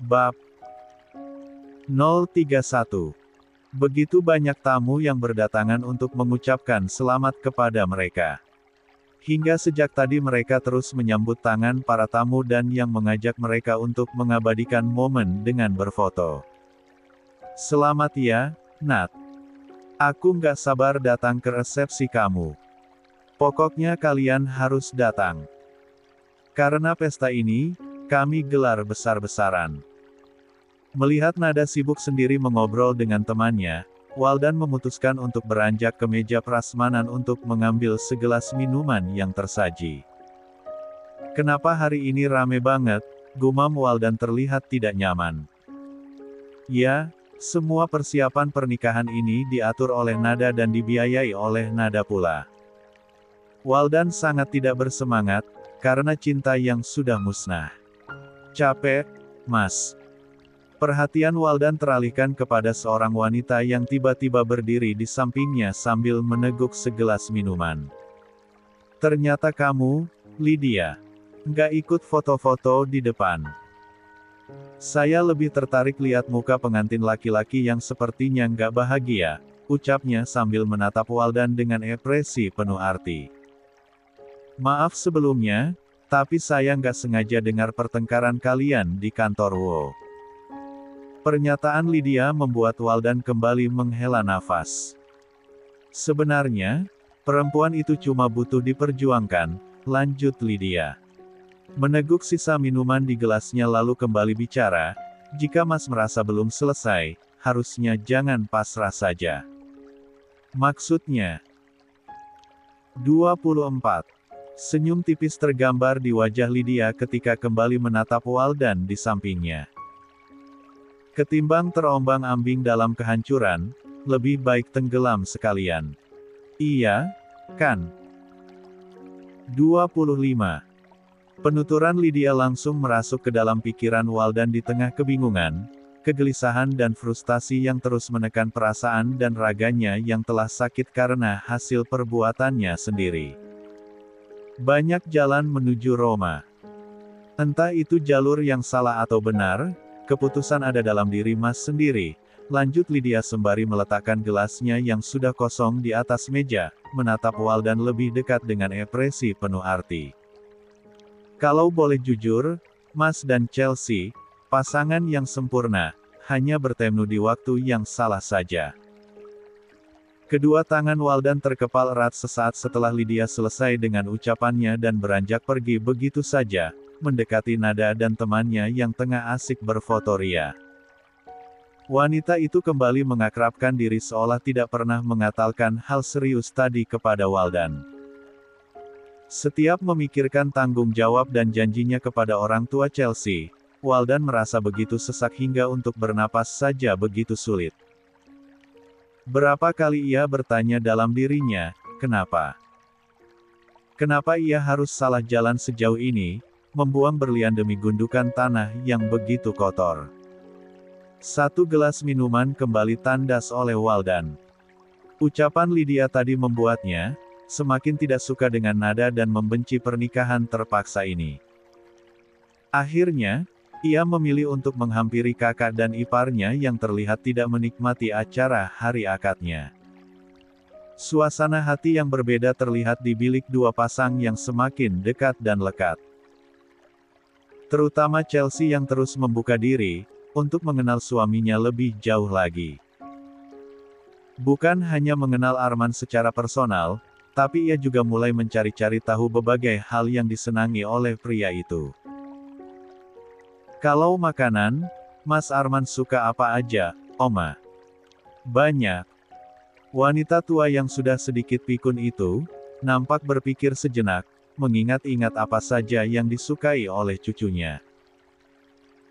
Bab 031. Begitu banyak tamu yang berdatangan untuk mengucapkan selamat kepada mereka. Hingga sejak tadi mereka terus menyambut tangan para tamu dan yang mengajak mereka untuk mengabadikan momen dengan berfoto. Selamat ya, Nat. Aku nggak sabar datang ke resepsi kamu. Pokoknya kalian harus datang. Karena pesta ini, kami gelar besar-besaran. Melihat Nada sibuk sendiri mengobrol dengan temannya, Waldan memutuskan untuk beranjak ke meja prasmanan untuk mengambil segelas minuman yang tersaji. Kenapa hari ini rame banget? Gumam Waldan terlihat tidak nyaman. Ya, semua persiapan pernikahan ini diatur oleh Nada dan dibiayai oleh Nada pula. Waldan sangat tidak bersemangat, karena cinta yang sudah musnah. Capek, Mas. Perhatian Waldan teralihkan kepada seorang wanita yang tiba-tiba berdiri di sampingnya sambil meneguk segelas minuman. Ternyata kamu, Lydia. Nggak ikut foto-foto di depan. Saya lebih tertarik lihat muka pengantin laki-laki yang sepertinya nggak bahagia, ucapnya sambil menatap Waldan dengan ekspresi penuh arti. Maaf sebelumnya, tapi saya nggak sengaja dengar pertengkaran kalian di kantor WO. Pernyataan Lydia membuat Waldan kembali menghela nafas. Sebenarnya, perempuan itu cuma butuh diperjuangkan, lanjut Lydia. Meneguk sisa minuman di gelasnya lalu kembali bicara, jika Mas merasa belum selesai, harusnya jangan pasrah saja. Maksudnya, 24. Senyum tipis tergambar di wajah Lydia ketika kembali menatap Waldan di sampingnya. Ketimbang terombang-ambing dalam kehancuran, lebih baik tenggelam sekalian. Iya, kan? 25. Penuturan Lydia langsung merasuk ke dalam pikiran Waldan di tengah kebingungan, kegelisahan dan frustasi yang terus menekan perasaan dan raganya yang telah sakit karena hasil perbuatannya sendiri. Banyak jalan menuju Roma. Entah itu jalur yang salah atau benar, keputusan ada dalam diri Mas sendiri, lanjut Lydia sembari meletakkan gelasnya yang sudah kosong di atas meja, menatap Waldan lebih dekat dengan ekspresi penuh arti. Kalau boleh jujur, Mas dan Chelsea, pasangan yang sempurna, hanya bertemu di waktu yang salah saja. Kedua tangan Waldan terkepal erat sesaat setelah Lydia selesai dengan ucapannya dan beranjak pergi begitu saja, mendekati Nada dan temannya yang tengah asik berfoto ria. Wanita itu kembali mengakrabkan diri seolah tidak pernah mengatakan hal serius tadi kepada Waldan. Setiap memikirkan tanggung jawab dan janjinya kepada orang tua Chelsea, Waldan merasa begitu sesak hingga untuk bernapas saja begitu sulit. Berapa kali ia bertanya dalam dirinya, kenapa? Kenapa ia harus salah jalan sejauh ini, membuang berlian demi gundukan tanah yang begitu kotor. Satu gelas minuman kembali tandas oleh Waldan. Ucapan Lydia tadi membuatnya semakin tidak suka dengan Nada dan membenci pernikahan terpaksa ini. Akhirnya, ia memilih untuk menghampiri kakak dan iparnya yang terlihat tidak menikmati acara hari akadnya. Suasana hati yang berbeda terlihat di bilik dua pasang yang semakin dekat dan lekat. Terutama Chelsea yang terus membuka diri, untuk mengenal suaminya lebih jauh lagi. Bukan hanya mengenal Arman secara personal, tapi ia juga mulai mencari-cari tahu berbagai hal yang disenangi oleh pria itu. Kalau makanan, Mas Arman suka apa aja, Oma? Banyak. Wanita tua yang sudah sedikit pikun itu, nampak berpikir sejenak, mengingat-ingat apa saja yang disukai oleh cucunya.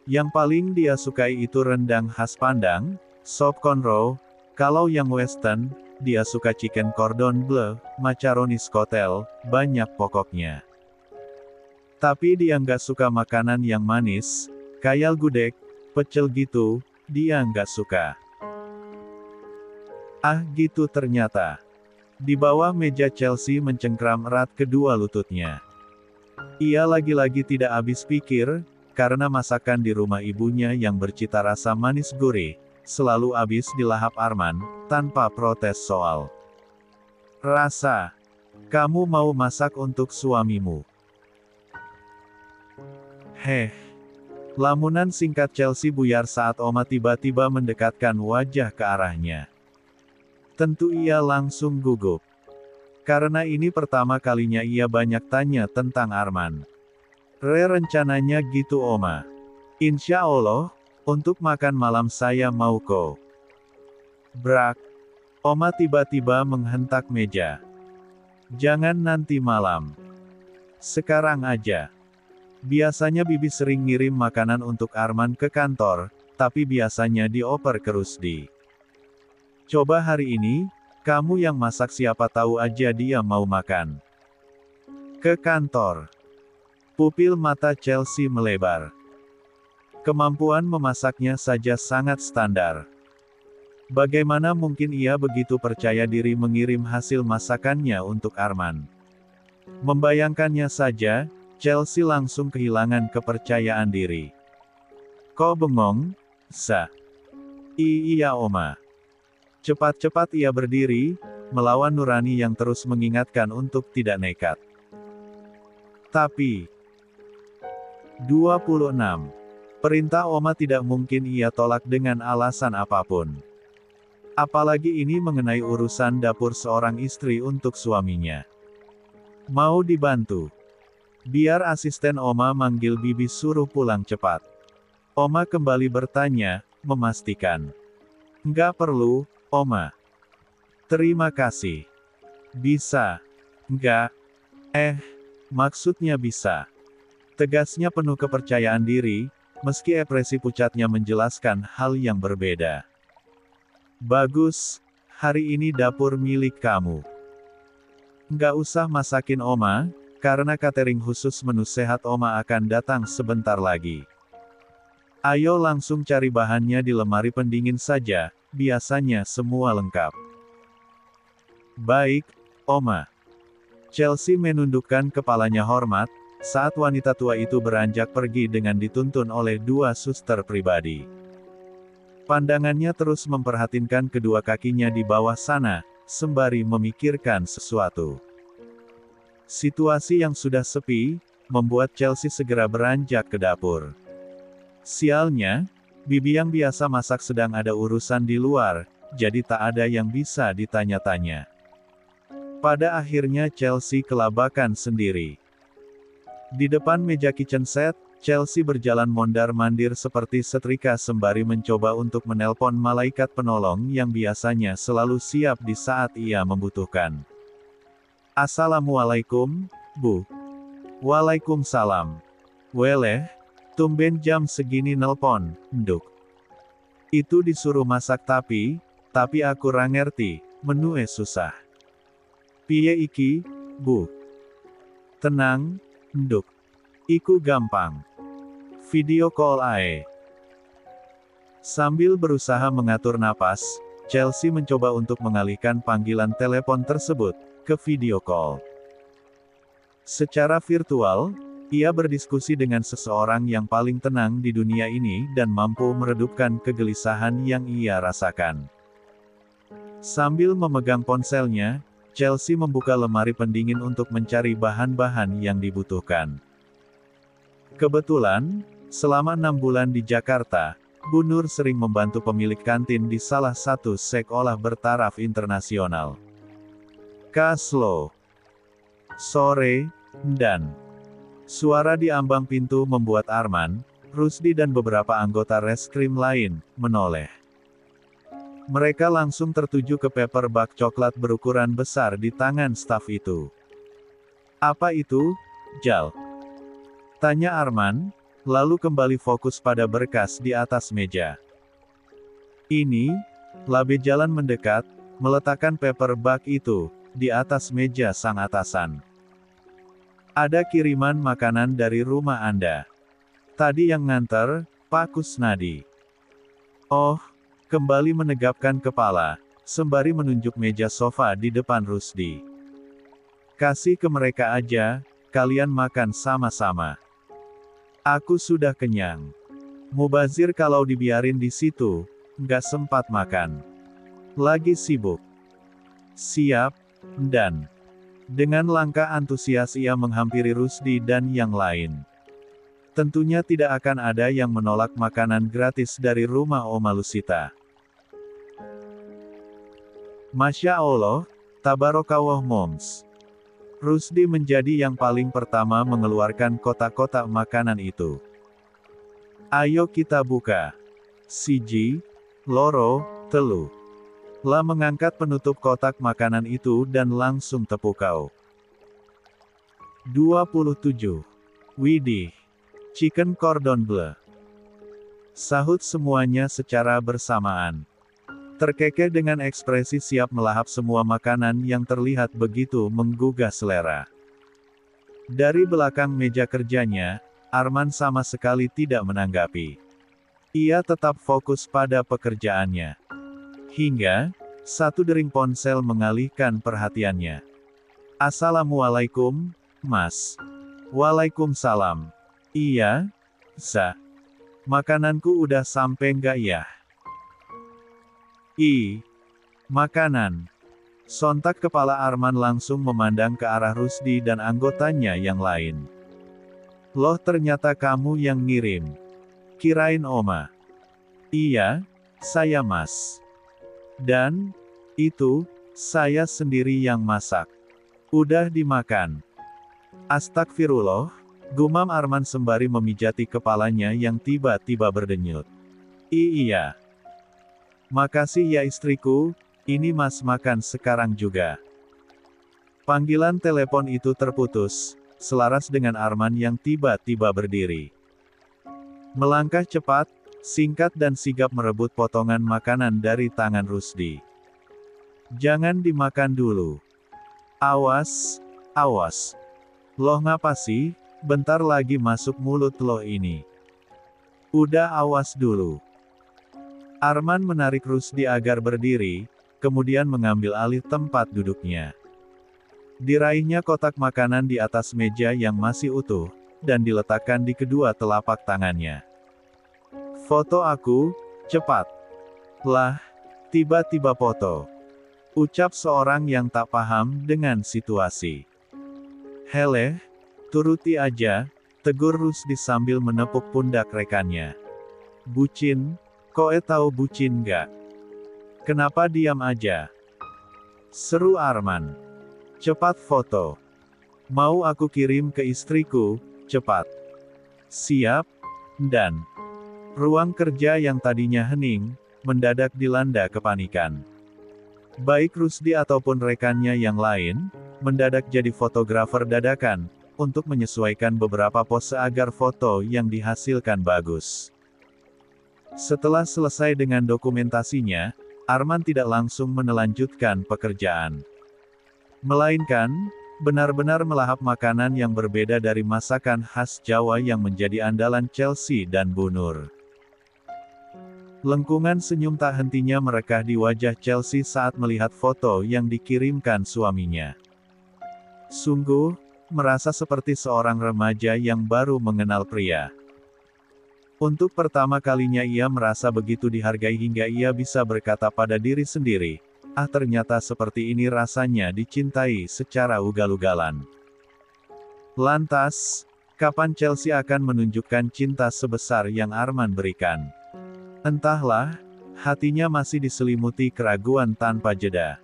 Yang paling dia sukai itu rendang khas Padang, sop konro, kalau yang western, dia suka chicken cordon bleu, macaroni skotel, banyak pokoknya. Tapi dia nggak suka makanan yang manis, kayak gudeg, pecel gitu, dia nggak suka. Ah gitu ternyata. Di bawah meja Chelsea mencengkram erat kedua lututnya. Ia lagi-lagi tidak habis pikir, karena masakan di rumah ibunya yang bercita rasa manis gurih, selalu habis dilahap Arman, tanpa protes soal rasa. Kamu mau masak untuk suamimu? Heh. Lamunan singkat Chelsea buyar saat Oma tiba-tiba mendekatkan wajah ke arahnya. Tentu ia langsung gugup. Karena ini pertama kalinya ia banyak tanya tentang Arman. Rencananya gitu Oma. Insya Allah, untuk makan malam saya mau kok. Brak. Oma tiba-tiba menghentak meja. Jangan nanti malam. Sekarang aja. Biasanya Bibi sering ngirim makanan untuk Arman ke kantor, tapi biasanya dioper ke Rusdi. Coba hari ini, kamu yang masak siapa tahu aja dia mau makan. Ke kantor. Pupil mata Chelsea melebar. Kemampuan memasaknya saja sangat standar. Bagaimana mungkin ia begitu percaya diri mengirim hasil masakannya untuk Arman? Membayangkannya saja, Chelsea langsung kehilangan kepercayaan diri. Kok bengong? Iya Oma. Cepat-cepat ia berdiri, melawan nurani yang terus mengingatkan untuk tidak nekat. Tapi 26. Perintah Oma tidak mungkin ia tolak dengan alasan apapun. Apalagi ini mengenai urusan dapur seorang istri untuk suaminya. Mau dibantu? Biar asisten Oma manggil Bibi suruh pulang cepat. Oma kembali bertanya, memastikan. Nggak perlu, Oma. Terima kasih. Bisa. Nggak. Maksudnya bisa. Tegasnya penuh kepercayaan diri, meski ekspresi pucatnya menjelaskan hal yang berbeda. Bagus, hari ini dapur milik kamu. Nggak usah masakin Oma, karena catering khusus menu sehat Oma akan datang sebentar lagi. Ayo langsung cari bahannya di lemari pendingin saja, biasanya semua lengkap. Baik, Oma. Chelsea menundukkan kepalanya hormat, saat wanita tua itu beranjak pergi dengan dituntun oleh dua suster pribadi. Pandangannya terus memperhatikan kedua kakinya di bawah sana, sembari memikirkan sesuatu. Situasi yang sudah sepi, membuat Chelsea segera beranjak ke dapur. Sialnya, Bibi yang biasa masak sedang ada urusan di luar, jadi tak ada yang bisa ditanya-tanya. Pada akhirnya Chelsea kelabakan sendiri. Di depan meja kitchen set, Chelsea berjalan mondar-mandir seperti setrika sembari mencoba untuk menelpon malaikat penolong yang biasanya selalu siap di saat ia membutuhkan. Assalamualaikum, Bu. Waalaikumsalam. Weleh, tumben jam segini nelpon, Nduk. Itu disuruh masak tapi aku ra ngerti, menue susah. Piye iki, Bu? Tenang, Nduk. Iku gampang. Video call ae. Sambil berusaha mengatur napas, Chelsea mencoba untuk mengalihkan panggilan telepon tersebut ke video call. Secara virtual, ia berdiskusi dengan seseorang yang paling tenang di dunia ini dan mampu meredupkan kegelisahan yang ia rasakan. Sambil memegang ponselnya, Chelsea membuka lemari pendingin untuk mencari bahan-bahan yang dibutuhkan. Kebetulan, selama 6 bulan di Jakarta, Bu Nur sering membantu pemilik kantin di salah satu sekolah bertaraf internasional. Kaslo. Sore, dan suara di ambang pintu membuat Arman, Rusdi dan beberapa anggota reskrim lain, menoleh. Mereka langsung tertuju ke paper bag coklat berukuran besar di tangan staf itu. Apa itu, Jal? Tanya Arman, lalu kembali fokus pada berkas di atas meja. Ini, Labe jalan mendekat, meletakkan paper bag itu di atas meja sang atasan. Ada kiriman makanan dari rumah Anda. Tadi yang nganter, Pak Kusnadi. Oh, kembali menegapkan kepala, sembari menunjuk meja sofa di depan Rusdi. Kasih ke mereka aja, kalian makan sama-sama. Aku sudah kenyang. Mubazir kalau dibiarin di situ, nggak sempat makan. Lagi sibuk. Siap, dan dengan langkah antusias ia menghampiri Rusdi dan yang lain. Tentunya tidak akan ada yang menolak makanan gratis dari rumah Oma Lusita. Masya Allah, Tabarakallah Moms. Rusdi menjadi yang paling pertama mengeluarkan kotak-kotak makanan itu. Ayo kita buka. Siji, loro, telu. La mengangkat penutup kotak makanan itu dan langsung tepukau. 27. Widih. Chicken cordon bleu. Sahut semuanya secara bersamaan. Terkekeh dengan ekspresi siap melahap semua makanan yang terlihat begitu menggugah selera. Dari belakang meja kerjanya, Arman sama sekali tidak menanggapi. Ia tetap fokus pada pekerjaannya. Hingga, satu dering ponsel mengalihkan perhatiannya. Assalamualaikum, Mas. Waalaikumsalam. Iya, Za. Makananku udah sampai nggak ya? Makanan. Sontak kepala Arman langsung memandang ke arah Rusdi dan anggotanya yang lain. Loh ternyata kamu yang ngirim. Kirain Oma. Iya, saya Mas. Dan, itu, saya sendiri yang masak. Udah dimakan. Astagfirullah, gumam Arman sembari memijati kepalanya yang tiba-tiba berdenyut. Iya. Makasih ya istriku, ini Mas makan sekarang juga. Panggilan telepon itu terputus, selaras dengan Arman yang tiba-tiba berdiri. Melangkah cepat, singkat dan sigap merebut potongan makanan dari tangan Rusdi. Jangan dimakan dulu. Awas, awas. Loh ngapa sih, bentar lagi masuk mulut loh ini. Udah awas dulu. Arman menarik Rusdi agar berdiri, kemudian mengambil alih tempat duduknya. Diraihnya kotak makanan di atas meja yang masih utuh, dan diletakkan di kedua telapak tangannya. Foto aku, cepat. Lah, tiba-tiba foto. Ucap seorang yang tak paham dengan situasi. Heleh, turuti aja, tegur Rusdi sambil menepuk pundak rekannya. Bucin, koe tahu bucin nggak? Kenapa diam aja? Seru Arman. Cepat foto. Mau aku kirim ke istriku, cepat. Siap, dan ruang kerja yang tadinya hening, mendadak dilanda kepanikan. Baik Rusdi ataupun rekannya yang lain, mendadak jadi fotografer dadakan, untuk menyesuaikan beberapa pose agar foto yang dihasilkan bagus. Setelah selesai dengan dokumentasinya, Arman tidak langsung menelanjutkan pekerjaan. Melainkan, benar-benar melahap makanan yang berbeda dari masakan khas Jawa yang menjadi andalan Chelsea dan Bu Nur. Lengkungan senyum tak hentinya merekah di wajah Chelsea saat melihat foto yang dikirimkan suaminya. Sungguh, merasa seperti seorang remaja yang baru mengenal pria. Untuk pertama kalinya ia merasa begitu dihargai hingga ia bisa berkata pada diri sendiri, ah ternyata seperti ini rasanya dicintai secara ugal-ugalan. Lantas, kapan Chelsea akan menunjukkan cinta sebesar yang Arman berikan? Entahlah, hatinya masih diselimuti keraguan tanpa jeda.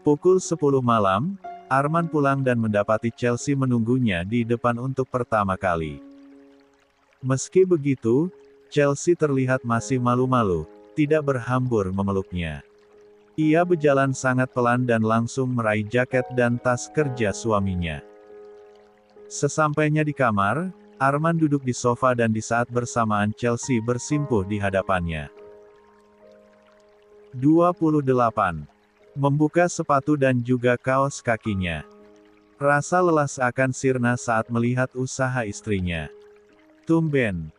Pukul 10 malam, Arman pulang dan mendapati Chelsea menunggunya di depan untuk pertama kali. Meski begitu, Chelsea terlihat masih malu-malu, tidak berhambur memeluknya. Ia berjalan sangat pelan dan langsung meraih jaket dan tas kerja suaminya. Sesampainya di kamar, Arman duduk di sofa dan di saat bersamaan Chelsea bersimpuh di hadapannya. 28. Membuka sepatu dan juga kaos kakinya. Rasa lelah seakan sirna saat melihat usaha istrinya. Tumben.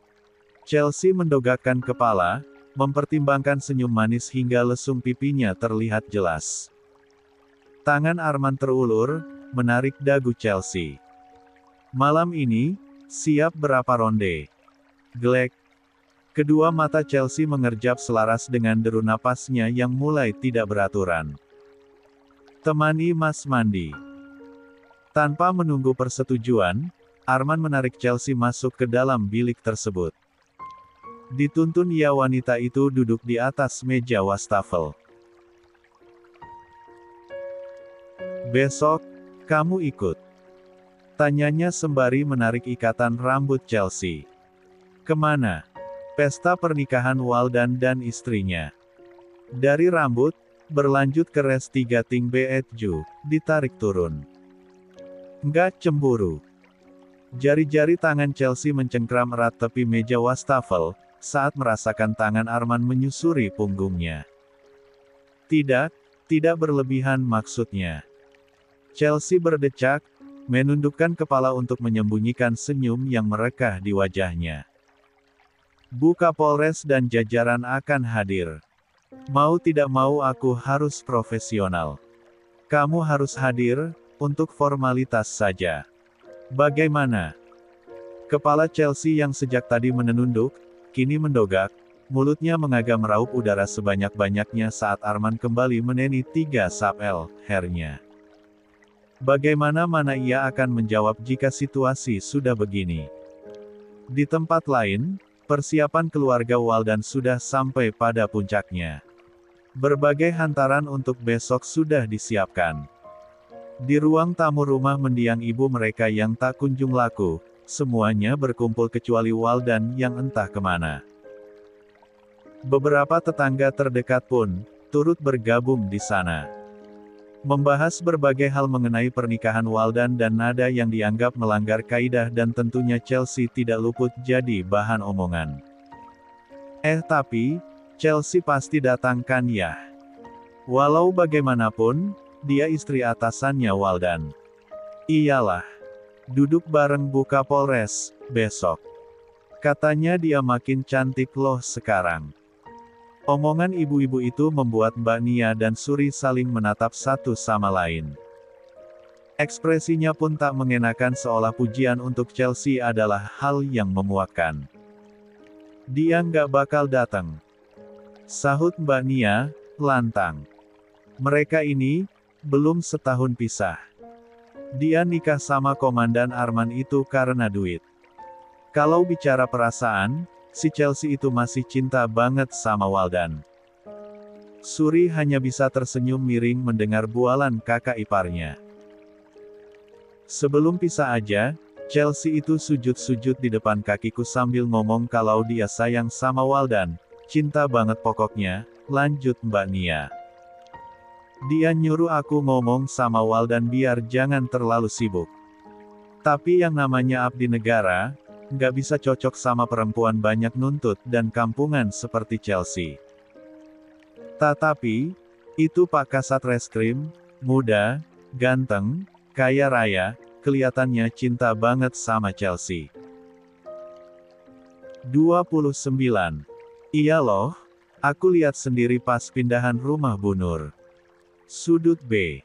Chelsea mendongakkan kepala, mempertimbangkan senyum manis hingga lesung pipinya terlihat jelas. Tangan Arman terulur, menarik dagu Chelsea. Malam ini, Siap berapa ronde? Glek. Kedua mata Chelsea mengerjap selaras dengan deru napasnya yang mulai tidak beraturan. Temani Mas mandi. Tanpa menunggu persetujuan, Arman menarik Chelsea masuk ke dalam bilik tersebut. Dituntun ia wanita itu duduk di atas meja wastafel. Besok, kamu ikut. Tanyanya sembari menarik ikatan rambut Chelsea. Kemana? Pesta pernikahan Waldan dan istrinya. Dari rambut, berlanjut ke res 3 Ting Beetju, ditarik turun. Nggak cemburu. Jari-jari tangan Chelsea mencengkram erat tepi meja wastafel, saat merasakan tangan Arman menyusuri punggungnya. Tidak berlebihan maksudnya. Chelsea berdecak, menundukkan kepala untuk menyembunyikan senyum yang merekah di wajahnya. Bu Kapolres dan jajaran akan hadir. Mau tidak mau aku harus profesional. Kamu harus hadir, untuk formalitas saja. Bagaimana? Kepala Chelsea yang sejak tadi menunduk, kini mendogak, mulutnya mengaga meraup udara sebanyak-banyaknya saat Arman kembali meneni 3 sap-L, hairnya. Bagaimana ia akan menjawab jika situasi sudah begini? Di tempat lain, persiapan keluarga Waldan sudah sampai pada puncaknya. Berbagai hantaran untuk besok sudah disiapkan. Di ruang tamu rumah mendiang ibu mereka yang tak kunjung laku, semuanya berkumpul kecuali Waldan yang entah kemana. Beberapa tetangga terdekat pun turut bergabung di sana. Membahas berbagai hal mengenai pernikahan Waldan dan nada yang dianggap melanggar kaidah dan tentunya Chelsea tidak luput jadi bahan omongan. Tapi, Chelsea pasti datang kan ya? Walau bagaimanapun, dia istri atasannya Waldan. Iyalah. Duduk bareng Bu Kapolres, besok. Katanya dia makin cantik loh sekarang. Omongan ibu-ibu itu membuat Mbak Nia dan Suri saling menatap satu sama lain. Ekspresinya pun tak mengenakan seolah pujian untuk Chelsea adalah hal yang memuakkan. Dia nggak bakal datang. Sahut Mbak Nia, lantang. Mereka ini, belum setahun pisah. Dia nikah sama Komandan Arman itu karena duit. Kalau bicara perasaan, si Chelsea itu masih cinta banget sama Waldan. Suri hanya bisa tersenyum miring mendengar bualan kakak iparnya. Sebelum pisah aja, Chelsea itu sujud-sujud di depan kakiku sambil ngomong kalau dia sayang sama Waldan, cinta banget pokoknya, lanjut Mbak Nia. Dia nyuruh aku ngomong sama Waldan biar jangan terlalu sibuk. Tapi yang namanya abdi negara, nggak bisa cocok sama perempuan banyak nuntut dan kampungan seperti Chelsea. Tetapi, itu Pak Kasat Reskrim, muda, ganteng, kaya raya, kelihatannya cinta banget sama Chelsea. 29. Iya loh, aku lihat sendiri pas pindahan rumah Bu Nur. Sudut B.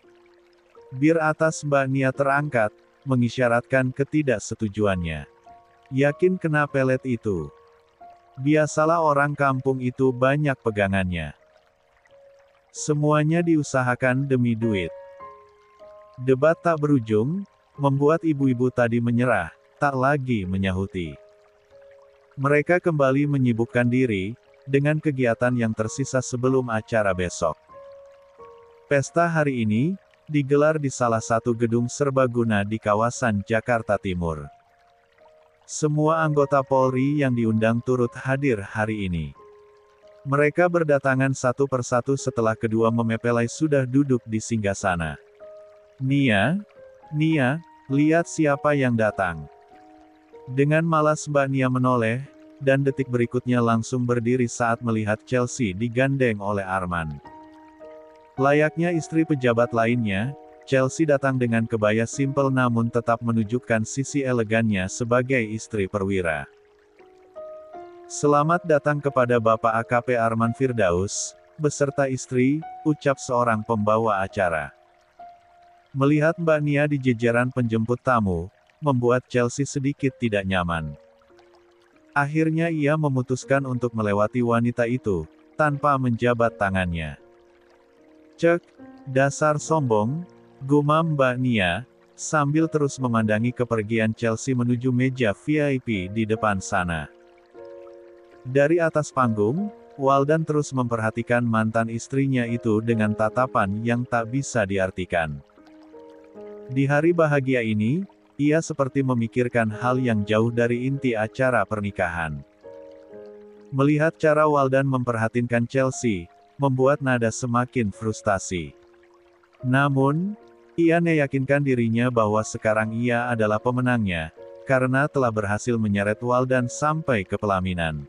Bir atas Mbak Nia terangkat, mengisyaratkan ketidaksetujuannya. Yakin kena pelet itu. Biasalah orang kampung itu banyak pegangannya. Semuanya diusahakan demi duit. Debat tak berujung, membuat ibu-ibu tadi menyerah, tak lagi menyahuti. Mereka kembali menyibukkan diri, dengan kegiatan yang tersisa sebelum acara besok. Pesta hari ini, digelar di salah satu gedung serbaguna di kawasan Jakarta Timur. Semua anggota Polri yang diundang turut hadir hari ini. Mereka berdatangan satu persatu setelah kedua mempelai sudah duduk di singgasana. Nia, lihat siapa yang datang. Dengan malas Mbak Nia menoleh, dan detik berikutnya langsung berdiri saat melihat Chelsea digandeng oleh Arman. Layaknya istri pejabat lainnya, Chelsea datang dengan kebaya simpel namun tetap menunjukkan sisi elegannya sebagai istri perwira. Selamat datang kepada Bapak AKP Arman Firdaus, beserta istri, ucap seorang pembawa acara. Melihat Mbak Nia di jajaran penjemput tamu, membuat Chelsea sedikit tidak nyaman. Akhirnya ia memutuskan untuk melewati wanita itu, tanpa menjabat tangannya. "Cek, dasar sombong," gumam Mbak Nia, sambil terus memandangi kepergian Chelsea menuju meja VIP di depan sana. Dari atas panggung, Waldan terus memperhatikan mantan istrinya itu dengan tatapan yang tak bisa diartikan. Di hari bahagia ini, ia seperti memikirkan hal yang jauh dari inti acara pernikahan. Melihat cara Waldan memperhatikan Chelsea, membuat Nada semakin frustasi. Namun, ia meyakinkan dirinya bahwa sekarang ia adalah pemenangnya, karena telah berhasil menyeret Waldan sampai ke pelaminan.